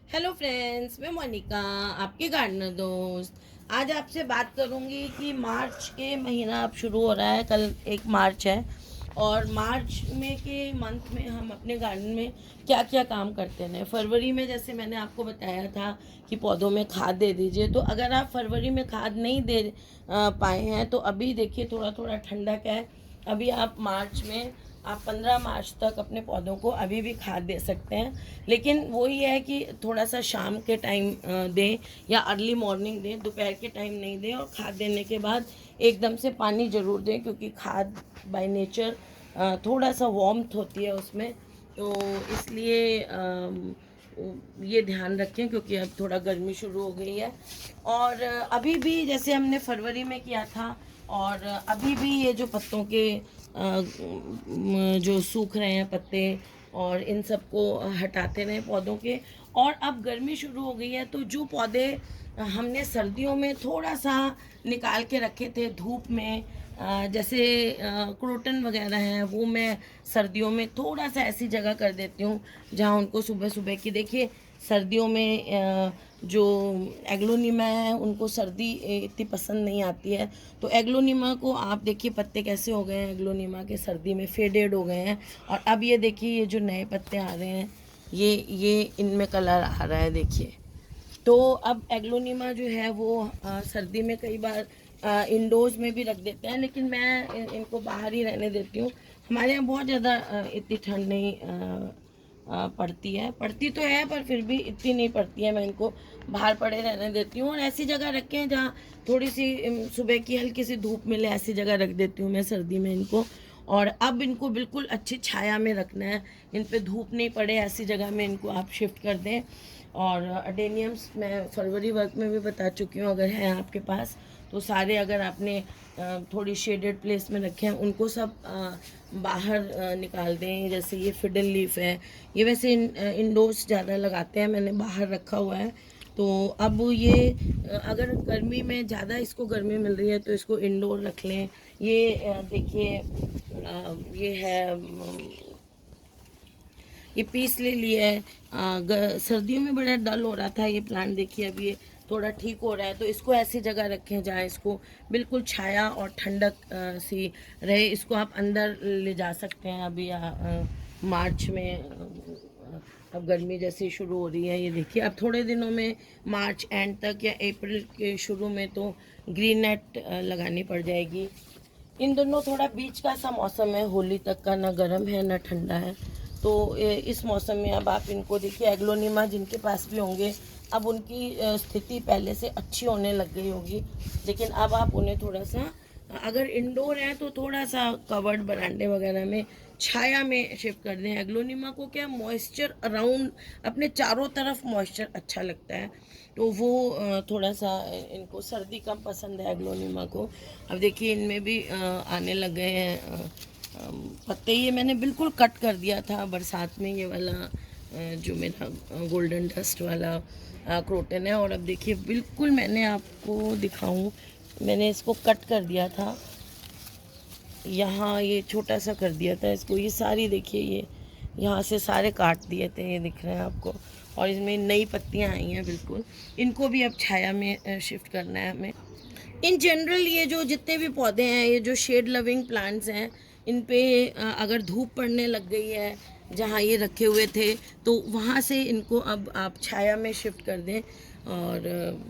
Hello friends, मैं मोनिका, आपकी gardener दोस्त। आज आपसे बात करूंगी कि मार्च के महीना अब शुरू हो रहा है। कल 1 मार्च है और मार्च में के मंथ में हम अपने गार्डन में क्या क्या काम करते हैं। फरवरी में जैसे मैंने आपको बताया था कि पौधों में खाद दे दीजिए, तो अगर आप फरवरी में खाद नहीं दे पाए हैं तो अभी देखिए थोड़ा थोड़ा ठंडक है। अभी आप मार्च में आप 15 मार्च तक अपने पौधों को अभी भी खाद दे सकते हैं, लेकिन वही है कि थोड़ा सा शाम के टाइम दें या अर्ली मॉर्निंग दें, दोपहर के टाइम नहीं दें। और खाद देने के बाद एकदम से पानी ज़रूर दें, क्योंकि खाद बाय नेचर थोड़ा सा वार्मथ होती है उसमें, तो इसलिए ये ध्यान रखें, क्योंकि अब थोड़ा गर्मी शुरू हो गई है। और अभी भी जैसे हमने फरवरी में किया था, और अभी भी ये जो पत्तों के जो सूख रहे हैं पत्ते, और इन सबको हटाते रहें पौधों के। और अब गर्मी शुरू हो गई है, तो जो पौधे हमने सर्दियों में थोड़ा सा निकाल के रखे थे धूप में, जैसे क्रोटन वगैरह हैं, वो मैं सर्दियों में थोड़ा सा ऐसी जगह कर देती हूँ जहाँ उनको सुबह सुबह की, देखिए सर्दियों में जो एग्लोनिमा है उनको सर्दी इतनी पसंद नहीं आती है। तो एग्लोनिमा को आप देखिए पत्ते कैसे हो गए हैं, एग्लोनिमा के सर्दी में फेडेड हो गए हैं। और अब ये देखिए ये जो नए पत्ते आ रहे हैं, ये इनमें कलर आ रहा है, देखिए। तो अब एग्लोनिमा जो है वो सर्दी में कई बार इंडोर्स में भी रख देते हैं, लेकिन मैं इनको बाहर ही रहने देती हूँ। हमारे यहाँ बहुत ज़्यादा इतनी ठंड नहीं पड़ती तो है, पर फिर भी इतनी नहीं पड़ती है। मैं इनको बाहर पड़े रहने देती हूँ, और ऐसी जगह रखें जहाँ थोड़ी सी सुबह की हल्की सी धूप मिले, ऐसी जगह रख देती हूँ मैं सर्दी में इनको। और अब इनको बिल्कुल अच्छी छाया में रखना है, इन पे धूप नहीं पड़े, ऐसी जगह में इनको आप शिफ्ट कर दें। और अडेनियम्स मैं फरवरी वर्क में भी बता चुकी हूँ, अगर है आपके पास तो सारे, अगर आपने थोड़ी शेडेड प्लेस में रखे हैं उनको सब बाहर निकाल दें। जैसे ये फिडल लीफ है, ये वैसे इंडोर्स ज़्यादा लगाते हैं, मैंने बाहर रखा हुआ है। तो अब ये अगर गर्मी में ज़्यादा इसको गर्मी मिल रही है तो इसको इंडोर रख लें। ये देखिए ये है ये पीस ले लिया है। सर्दियों में बड़ा डल हो रहा था ये प्लांट, देखिए अभी ये थोड़ा ठीक हो रहा है। तो इसको ऐसी जगह रखें जहाँ इसको बिल्कुल छाया और ठंडक सी रहे। इसको आप अंदर ले जा सकते हैं अभी मार्च में। अब गर्मी जैसे शुरू हो रही है, ये देखिए अब थोड़े दिनों में मार्च एंड तक या अप्रैल के शुरू में तो ग्रीन नेट लगानी पड़ जाएगी। इन दोनों थोड़ा बीच का सा मौसम है, होली तक का, ना गर्म है ना ठंडा है। तो इस मौसम में अब आप इनको देखिए, एग्लोनिमा जिनके पास भी होंगे अब उनकी स्थिति पहले से अच्छी होने लग गई होगी, लेकिन अब आप उन्हें थोड़ा सा, अगर इंडोर है तो थोड़ा सा कवर्ड बरांडे वगैरह में छाया में शिफ्ट कर दें। एग्लोनिमा को क्या मॉइस्चर अराउंड, अपने चारों तरफ मॉइस्चर अच्छा लगता है, तो वो थोड़ा सा इनको सर्दी कम पसंद है एग्लोनिमा को। अब देखिए इनमें भी आने लग गए हैं पत्ते। ये मैंने बिल्कुल कट कर दिया था बरसात में, ये वाला जो मेरा गोल्डन डस्ट वाला क्रोटन है। और अब देखिए बिल्कुल मैंने आपको दिखाऊं, मैंने इसको कट कर दिया था, यहाँ ये छोटा सा कर दिया था इसको। ये सारी देखिए ये यहाँ से सारे काट दिए थे, ये दिख रहे हैं आपको। और इसमें नई पत्तियाँ आई हैं बिल्कुल, इनको भी अब छाया में शिफ्ट करना है हमें। इन जनरल ये जो जितने भी पौधे हैं, ये जो शेड लविंग प्लांट्स हैं, इन पे अगर धूप पड़ने लग गई है जहाँ ये रखे हुए थे, तो वहाँ से इनको अब आप छाया में शिफ्ट कर दें, और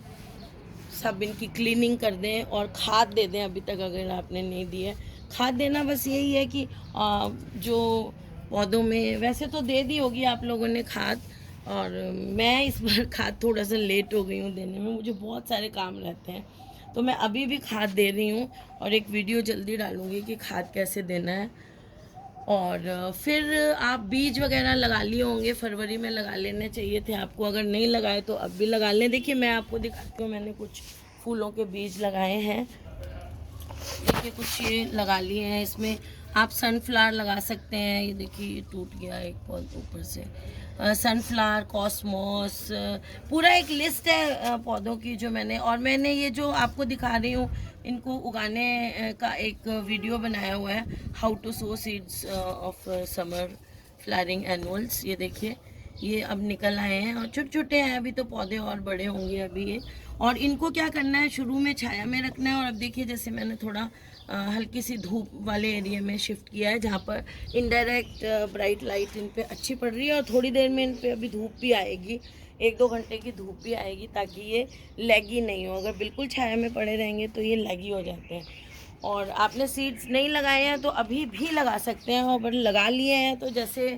सब इनकी क्लीनिंग कर दें और खाद दे दें। अभी तक अगर आपने नहीं दी है खाद, देना बस यही है कि जो पौधों में, वैसे तो दे दी होगी आप लोगों ने खाद, और मैं इस बार खाद थोड़ा सा लेट हो गई हूँ देने में, मुझे बहुत सारे काम रहते हैं, तो मैं अभी भी खाद दे रही हूँ। और एक वीडियो जल्दी डालूँगी कि खाद कैसे देना है। और फिर आप बीज वगैरह लगा लिए होंगे, फरवरी में लगा लेने चाहिए थे आपको, अगर नहीं लगाए तो अब भी लगा लें। देखिए मैं आपको दिखाती हूँ, मैंने कुछ फूलों के बीज लगाए हैं, देखिए कुछ ये लगा लिए हैं। इसमें आप सनफ्लावर लगा सकते हैं, ये देखिए ये टूट गया एक पौधा ऊपर से। सनफ्लावर, कॉस्मोस, पूरा एक लिस्ट है पौधों की जो मैंने ये जो आपको दिखा रही हूँ इनको उगाने का एक वीडियो बनाया हुआ है, how to sow seeds of summer flowering annuals. ये देखिए ये अब निकल आए हैं और छोटे छोटे हैं अभी, तो पौधे और बड़े होंगे अभी ये। और इनको क्या करना है, शुरू में छाया में रखना है। और अब देखिए जैसे मैंने थोड़ा हल्की सी धूप वाले एरिया में शिफ्ट किया है, जहाँ पर इनडायरेक्ट ब्राइट लाइट इन पे अच्छी पड़ रही है। और थोड़ी देर में इन पे अभी धूप भी आएगी, 1-2 घंटे की धूप भी आएगी, ताकि ये लैगी नहीं हो। अगर बिल्कुल छाया में पड़े रहेंगे तो ये लैगी हो जाते हैं। और आपने सीड्स नहीं लगाए हैं तो अभी भी लगा सकते हैं, और लगा लिए हैं तो जैसे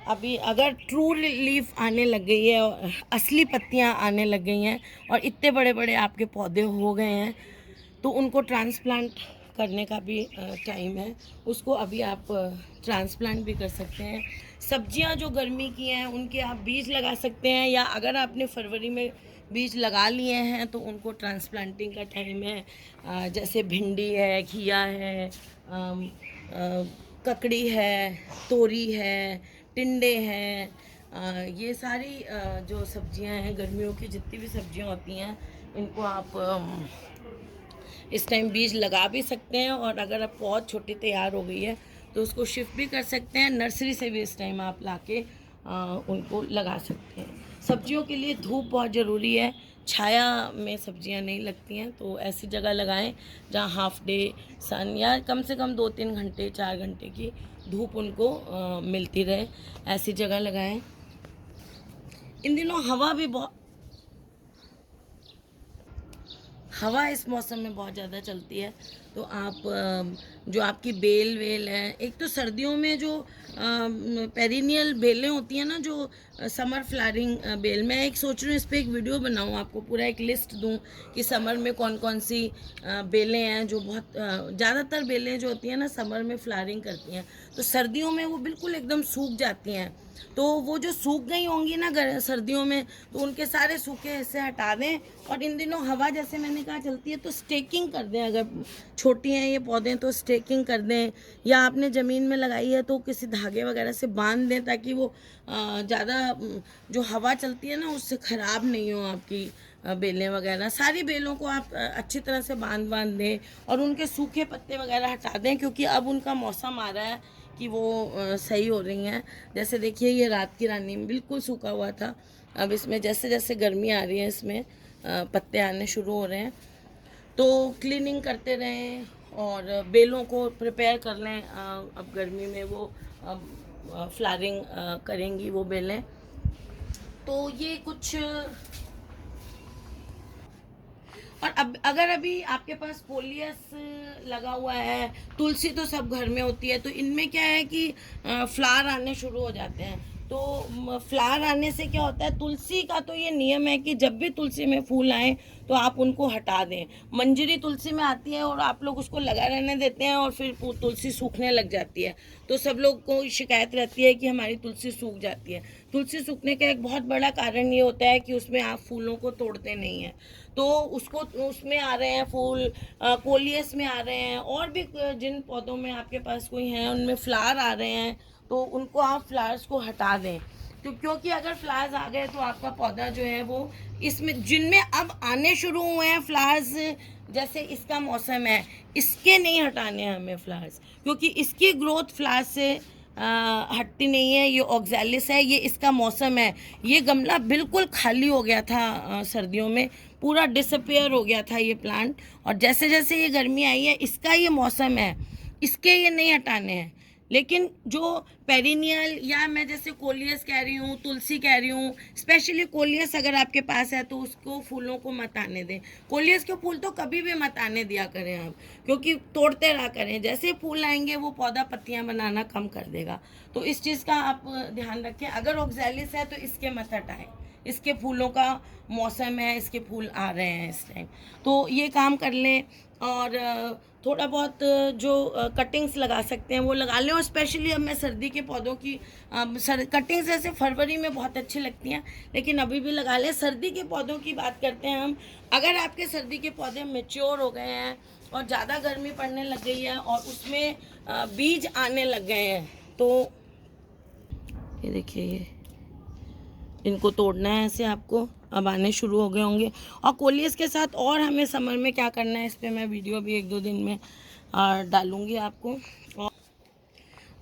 अभी अगर ट्रू लीफ आने लग गई है और असली पत्तियां आने लग गई हैं और इतने बड़े बड़े आपके पौधे हो गए हैं, तो उनको ट्रांसप्लांट करने का भी टाइम है। उसको अभी आप ट्रांसप्लांट भी कर सकते हैं। सब्जियां जो गर्मी की हैं उनके आप बीज लगा सकते हैं, या अगर आपने फरवरी में बीज लगा लिए हैं तो उनको ट्रांसप्लांटिंग का टाइम है। जैसे भिंडी है, घिया है, ककड़ी है, तोरी है, टिंडे हैं, ये सारी जो सब्जियां हैं गर्मियों की, जितनी भी सब्जियां होती हैं, इनको आप इस टाइम बीज लगा भी सकते हैं। और अगर आप बहुत छोटी तैयार हो गई है तो उसको शिफ्ट भी कर सकते हैं, नर्सरी से भी इस टाइम आप लाके उनको लगा सकते हैं। सब्जियों के लिए धूप बहुत ज़रूरी है, छाया में सब्जियां नहीं लगती हैं, तो ऐसी जगह लगाएं जहां हाफ डे सन या कम से कम 2-3 घंटे 4 घंटे की धूप उनको मिलती रहे, ऐसी जगह लगाएं। इन दिनों हवा इस मौसम में बहुत ज़्यादा चलती है, तो आप जो आपकी बेल वेल है, एक तो सर्दियों में जो पेरिनियल बेलें होती हैं ना, जो समर फ्लावरिंग बेल, मैं एक सोच रही हूँ इस पर एक वीडियो बनाऊँ, आपको पूरा एक लिस्ट दूँ कि समर में कौन कौन सी बेलें हैं जो बहुत ज़्यादातर बेलें जो होती हैं ना समर में फ्लावरिंग करती हैं, तो सर्दियों में वो बिल्कुल एकदम सूख जाती हैं। तो वो जो सूख गई होंगी ना सर्दियों में, तो उनके सारे सूखे हिस्से हटा दें। और इन दिनों हवा जैसे मैंने कहा चलती है, तो स्टेकिंग कर दें। अगर छोटी हैं ये पौधे तो स्टेकिंग कर दें, या आपने ज़मीन में लगाई है तो किसी धागे वगैरह से बांध दें, ताकि वो ज़्यादा जो हवा चलती है ना उससे ख़राब नहीं हो आपकी बेलें वगैरह। सारी बेलों को आप अच्छी तरह से बांध दें और उनके सूखे पत्ते वगैरह हटा दें, क्योंकि अब उनका मौसम आ रहा है कि वो सही हो रही हैं। जैसे देखिए ये रात की रानी बिल्कुल सूखा हुआ था, अब इसमें जैसे जैसे गर्मी आ रही है इसमें पत्ते आने शुरू हो रहे हैं। तो क्लीनिंग करते रहें और बेलों को प्रिपेयर कर लें। अब गर्मी में वो फ्लावरिंग करेंगी वो बेलें। तो ये कुछ। और अब अगर अभी आपके पास कोलियस लगा हुआ है, तुलसी तो सब घर में होती है, तो इनमें क्या है कि फ्लावर आने शुरू हो जाते हैं। तो फ्लावर आने से क्या होता है, तुलसी का तो ये नियम है कि जब भी तुलसी में फूल आए तो आप उनको हटा दें। मंजरी तुलसी में आती है और आप लोग उसको लगा रहने देते हैं और फिर तुलसी सूखने लग जाती है, तो सब लोग को शिकायत रहती है कि हमारी तुलसी सूख जाती है। तुलसी सूखने का एक बहुत बड़ा कारण ये होता है कि उसमें आप फूलों को तोड़ते नहीं हैं, तो उसको उसमें आ रहे हैं फूल, कोलियस में आ रहे हैं, और भी जिन पौधों में आपके पास कोई हैं उनमें फ्लावर आ रहे हैं, तो उनको आप फ्लावर्स को हटा दें। तो क्योंकि अगर फ्लावर्स आ गए तो आपका पौधा जो है वो इसमें, जिनमें अब आने शुरू हुए हैं फ्लावर्स, जैसे इसका मौसम है, इसके नहीं हटाने हैं हमें फ्लावर्स, क्योंकि इसकी ग्रोथ फ्लावर्स से हटती नहीं है। ये ऑक्सैलिस है, ये इसका मौसम है। ये गमला बिल्कुल खाली हो गया था सर्दियों में, पूरा डिसअपियर हो गया था ये प्लांट, और जैसे जैसे ये गर्मी आई है इसका ये मौसम है, इसके ये नहीं हटाने हैं। लेकिन जो पेरिनियल, या मैं जैसे कोलियस कह रही हूँ, तुलसी कह रही हूँ, स्पेशली कोलियस अगर आपके पास है तो उसको फूलों को मत आने दें। कोलियस के फूल तो कभी भी मत आने दिया करें आप, क्योंकि तोड़ते रहा करें, जैसे फूल आएंगे वो पौधा पत्तियाँ बनाना कम कर देगा। तो इस चीज़ का आप ध्यान रखें। अगर ऑक्सैलिस है तो इसके मत हटाएं, इसके फूलों का मौसम है, इसके फूल आ रहे हैं इस टाइम, तो ये काम कर लें। और थोड़ा बहुत जो कटिंग्स लगा सकते हैं वो लगा लें। और स्पेशली अब मैं सर्दी के पौधों की कटिंग्स ऐसे फरवरी में बहुत अच्छी लगती हैं, लेकिन अभी भी लगा लें। सर्दी के पौधों की बात करते हैं हम। अगर आपके सर्दी के पौधे मैच्योर हो गए हैं और ज़्यादा गर्मी पड़ने लग गई है और उसमें बीज आने लग गए हैं, तो ये देखिए, ये इनको तोड़ना है ऐसे आपको, अब आने शुरू हो गए होंगे। और कोलियस के साथ और हमें समर में क्या करना है, इस पर मैं वीडियो भी 1-2 दिन में डालूँगी आपको।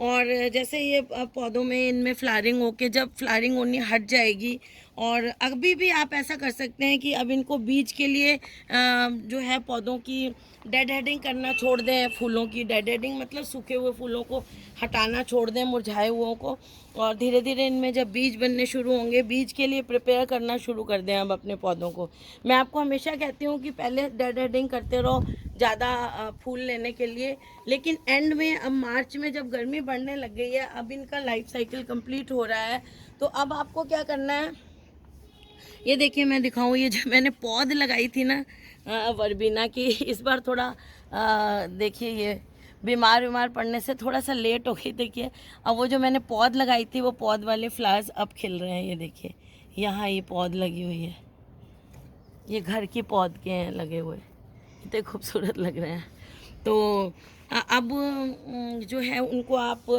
और जैसे ये पौधों में इनमें फ्लावरिंग होके जब फ्लावरिंग होनी हट जाएगी, और अभी भी आप ऐसा कर सकते हैं कि अब इनको बीज के लिए जो है पौधों की डेड हेडिंग करना छोड़ दें। फूलों की डेड हेडिंग मतलब सूखे हुए फूलों को हटाना छोड़ दें, मुरझाए हुओं को, और धीरे धीरे इनमें जब बीज बनने शुरू होंगे, बीज के लिए प्रिपेयर करना शुरू कर दें अब अपने पौधों को। मैं आपको हमेशा कहती हूँ कि पहले डेड हेडिंग करते रहो ज़्यादा फूल लेने के लिए, लेकिन एंड में अब मार्च में जब गर्मी बढ़ने लग गई है, अब इनका लाइफ साइकिल कंप्लीट हो रहा है, तो अब आपको क्या करना है, ये देखिए मैं दिखाऊं, ये जो मैंने पौध लगाई थी ना वर्बीना की, इस बार थोड़ा देखिए ये बीमार पड़ने से थोड़ा सा लेट हो गई। देखिए अब वो जो मैंने पौध लगाई थी वो पौध वाले फ्लावर्स अब खिल रहे हैं। ये देखिए यहाँ ये पौध लगी हुई है, ये घर की पौध के हैं लगे हुए, इतने खूबसूरत लग रहे हैं। तो अब जो है उनको आप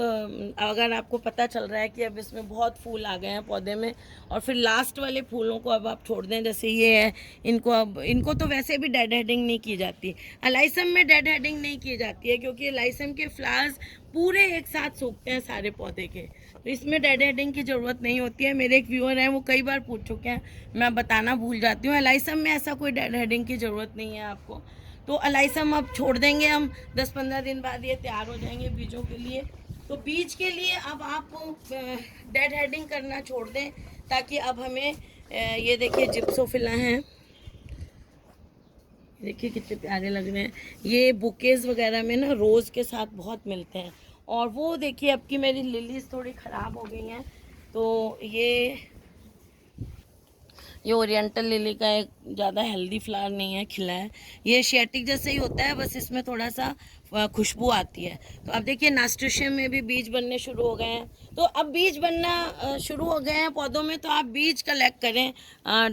अगर आपको पता चल रहा है कि अब इसमें बहुत फूल आ गए हैं पौधे में, और फिर लास्ट वाले फूलों को अब आप छोड़ दें, जैसे ये है, इनको तो वैसे भी डेड हेडिंग नहीं की जाती। एलाइसम में डेड हेडिंग नहीं की जाती है क्योंकि एलाइसम के फ्लावर्स पूरे एक साथ सूखते हैं सारे पौधे के, तो इसमें डेड हेडिंग की ज़रूरत नहीं होती है। मेरे एक व्यूअर हैं, वो कई बार पूछ चुके हैं, मैं बताना भूल जाती हूँ। एलाइसम में ऐसा कोई डेड हेडिंग की ज़रूरत नहीं है आपको। तो एलाइसम अब छोड़ देंगे हम, 10-15 दिन बाद ये तैयार हो जाएंगे बीजों के लिए। तो बीज के लिए अब आप डेड हेडिंग करना छोड़ दें, ताकि अब हमें ये देखिए जिप्सोफिला हैं, देखिए कितने प्यारे लग रहे हैं। ये बुकेज वगैरह में ना रोज़ के साथ बहुत मिलते हैं। और वो देखिए अब की मेरी लिलीज थोड़ी ख़राब हो गई हैं, तो ये ओरिएंटल लिली का एक ज़्यादा हेल्दी फ्लावर नहीं है, खिला है। ये एशियाटिक जैसे ही होता है, बस इसमें थोड़ा सा खुशबू आती है। तो अब देखिए नास्टुशियम में भी बीज बनने शुरू हो गए हैं। तो अब बीज बनना शुरू हो गए हैं पौधों में, तो आप बीज कलेक्ट करें,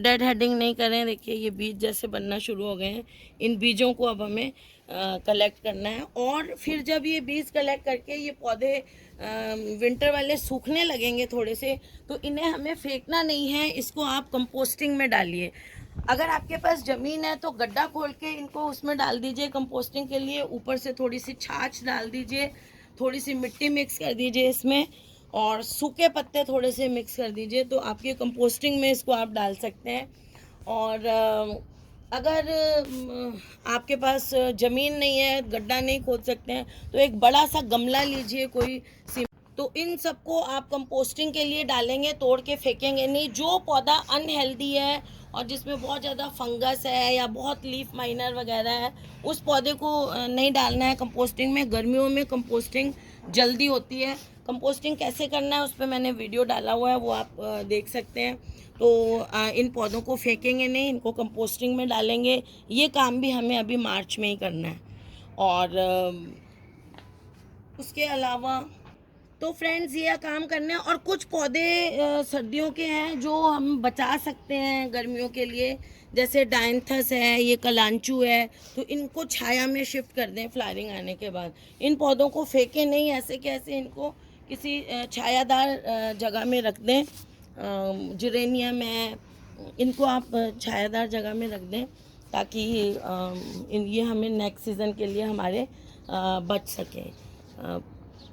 डेड हेडिंग नहीं करें। देखिए ये बीज जैसे बनना शुरू हो गए हैं, इन बीजों को अब हमें कलेक्ट करना है। और फिर जब ये बीज कलेक्ट करके ये पौधे विंटर वाले सूखने लगेंगे थोड़े से, तो इन्हें हमें फेंकना नहीं है, इसको आप कंपोस्टिंग में डालिए। अगर आपके पास ज़मीन है तो गड्ढा खोल के इनको उसमें डाल दीजिए कंपोस्टिंग के लिए। ऊपर से थोड़ी सी छाछ डाल दीजिए, थोड़ी सी मिट्टी मिक्स कर दीजिए इसमें, और सूखे पत्ते थोड़े से मिक्स कर दीजिए, तो आपकी कंपोस्टिंग में इसको आप डाल सकते हैं। और अगर आपके पास ज़मीन नहीं है, गड्ढा नहीं खोद सकते हैं, तो एक बड़ा सा गमला लीजिए कोई, तो इन सबको आप कंपोस्टिंग के लिए डालेंगे, तोड़ के फेंकेंगे नहीं। जो पौधा अनहेल्दी है और जिसमें बहुत ज़्यादा फंगस है या बहुत लीफ माइनर वगैरह है, उस पौधे को नहीं डालना है कंपोस्टिंग में। गर्मियों में कंपोस्टिंग जल्दी होती है। कंपोस्टिंग कैसे करना है उस पर मैंने वीडियो डाला हुआ है, वो आप देख सकते हैं। तो इन पौधों को फेंकेंगे नहीं, इनको कंपोस्टिंग में डालेंगे। ये काम भी हमें अभी मार्च में ही करना है। और उसके अलावा तो फ्रेंड्स ये काम करने हैं। और कुछ पौधे सर्दियों के हैं जो हम बचा सकते हैं गर्मियों के लिए, जैसे डायंथस है, ये कलांचू है, तो इनको छाया में शिफ्ट कर दें फ्लावरिंग आने के बाद। इन पौधों को फेंकें नहीं ऐसे कैसे, इनको किसी छायादार जगह में रख दें। जिरेनियम है, इनको आप छायादार जगह में रख दें, ताकि ये हमें नेक्स्ट सीज़न के लिए हमारे बच सकें।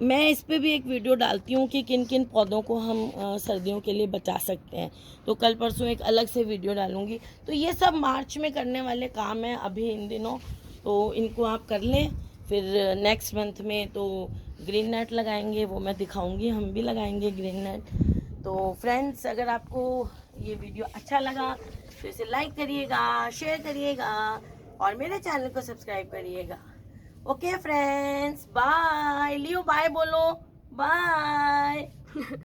मैं इस पे भी एक वीडियो डालती हूँ कि किन किन पौधों को हम सर्दियों के लिए बचा सकते हैं, तो कल परसों एक अलग से वीडियो डालूँगी। तो ये सब मार्च में करने वाले काम हैं अभी इन दिनों, तो इनको आप कर लें। फिर नेक्स्ट मंथ में तो ग्रीन नेट लगाएंगे, वो मैं दिखाऊंगी, हम भी लगाएंगे ग्रीन नेट। तो फ्रेंड्स अगर आपको ये वीडियो अच्छा लगा तो इसे लाइक करिएगा, शेयर करिएगा और मेरे चैनल को सब्सक्राइब करिएगा। Okay friends, bye. Leo bye बोलो, बाय।